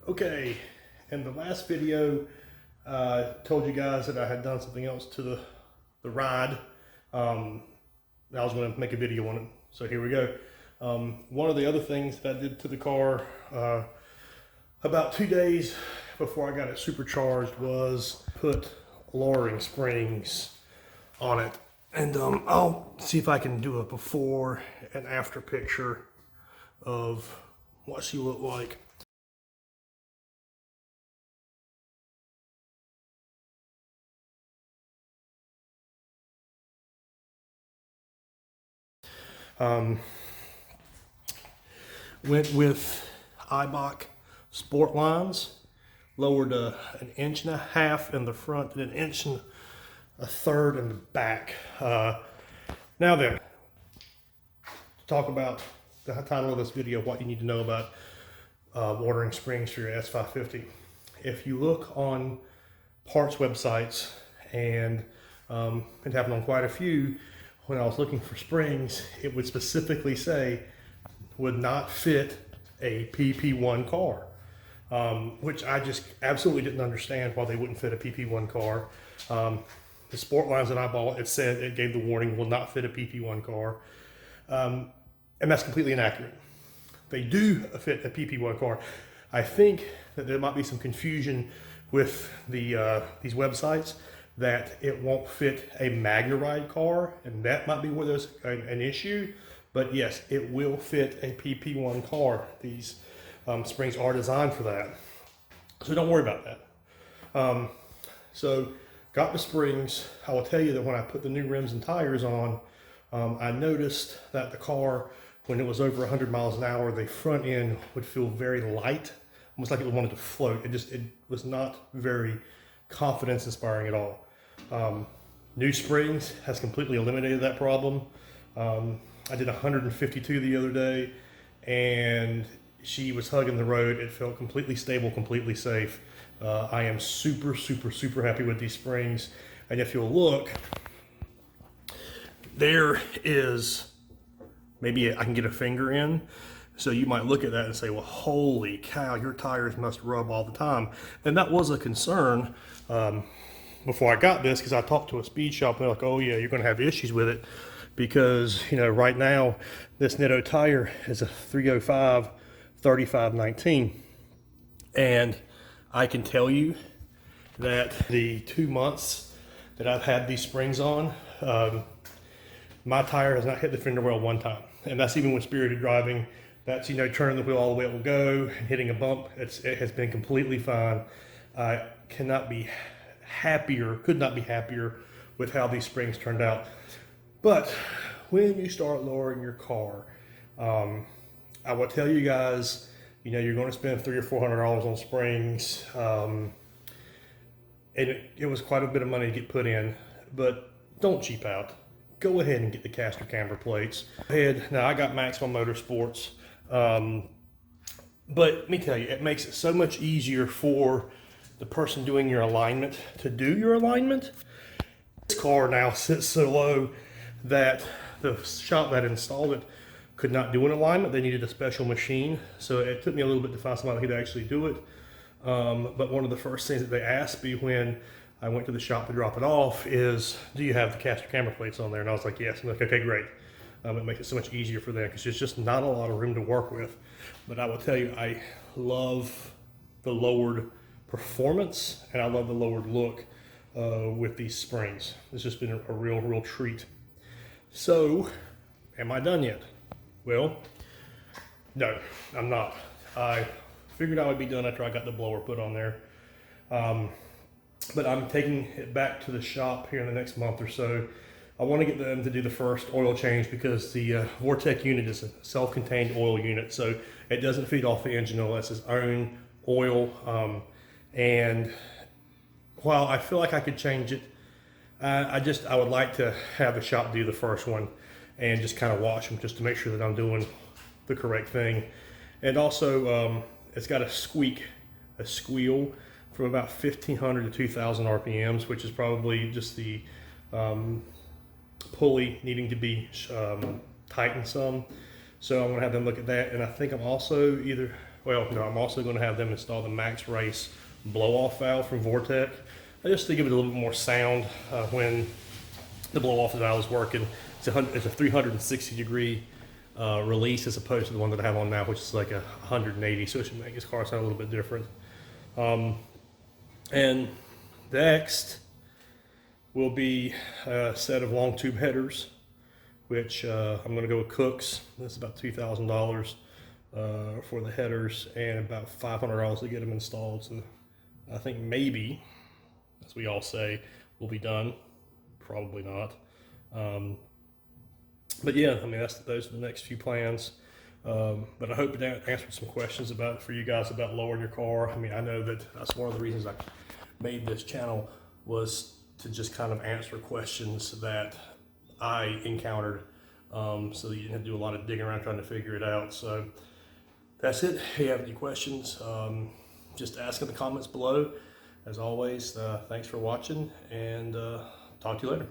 Okay, in the last video, I told you guys that I had done something else to the ride. I was going to make a video on it, so here we go. One of the other things that I did to the car about 2 days before I got it supercharged was put lowering springs on it. And I'll see if I can do a before and after picture of what she looked like. Went with Eibach sport lines, lowered an 1.5 inches in the front and 1 1/3 inches in the back. Now then, to talk about the title of this video, what you need to know about ordering springs for your S550. If you look on parts websites, and it happened on quite a few, when I was looking for springs, it would specifically say would not fit a PP1 car, which I just absolutely didn't understand why they wouldn't fit a PP1 car. The sport lines that I bought, it said, it gave the warning, will not fit a PP1 car. And that's completely inaccurate. They do fit a PP1 car. I think that there might be some confusion with these websites that it won't fit a MagnaRide car, and that might be where there's an issue. But yes, it will fit a PP1 car. These springs are designed for that, so don't worry about that. So got the springs. I will tell you that when I put the new rims and tires on, I noticed that the car, when it was over 100 miles an hour, the front end would feel very light, almost like it wanted to float. It was not very confidence inspiring at all. New springs has completely eliminated that problem. I did 152 the other day, and she was hugging the road. It felt completely stable, completely safe. I am super happy with these springs. And if you'll look, there is, maybe I can get a finger in. So you might look at that and say, well, holy cow, your tires must rub all the time. And that was a concern before I got this, because I talked to a speed shop and they're like, oh yeah, you're gonna have issues with it, because right now this Netto tire is a 305 3519. And I can tell you that the 2 months that I've had these springs on, my tire has not hit the fender well one time. And that's even with spirited driving. That's, turning the wheel all the way it will go, hitting a bump. It has been completely fine. I could not be happier with how these springs turned out. But when you start lowering your car, I will tell you guys, you're going to spend $300 or $400 on springs. And it was quite a bit of money to get put in, but don't cheap out. Go ahead and get the caster camber plates. Now I got Maxwell Motorsports, but let me tell you, it makes it so much easier for the person doing your alignment to do your alignment. This car now sits so low that the shop that installed it could not do an alignment. They needed a special machine, so it took me a little bit to find somebody who could actually do it. But one of the first things that they asked me when I went to the shop to drop it off is, do you have the caster camber plates on there? And I was like, yes. I'm like, okay, great. It makes it so much easier for them, because there's just not a lot of room to work with. But I will tell you, I love the lowered performance, and I love the lowered look with these springs. It's just been a real treat. So, am I done yet? Well, no, I'm not. I figured I would be done after I got the blower put on there. But I'm taking it back to the shop here in the next month or so. I want to get them to do the first oil change, because the Vortec unit is a self-contained oil unit, so it doesn't feed off the engine oil. It's its own oil. And while I feel like I could change it, I would like to have the shop do the first one and just kind of watch them, just to make sure that I'm doing the correct thing. And also, it's got a squeal from about 1,500 to 2,000 RPMs, which is probably just the pulley needing to be tightened some. So I'm gonna have them look at that. And I think I'm also either well, no, I'm also going to have them install the Max Race blow-off valve from Vortec, just to give it a little bit more sound when the blow-off valve is working. It's a 360-degree release as opposed to the one that I have on now, which is like a 180, so it should make this car sound a little bit different. And next will be a set of long tube headers, which I'm going to go with Cook's. That's about $2,000 for the headers and about $500 to get them installed. So I think maybe, as we all say, we'll be done. Probably not. But yeah, I mean, those are the next few plans. But I hope it answered some questions for you guys about lowering your car. I mean, I know that's one of the reasons I made this channel, was to just kind of answer questions that I encountered, so that you didn't have to do a lot of digging around trying to figure it out. So that's it. If you have any questions, just ask in the comments below. As always, thanks for watching, and talk to you later.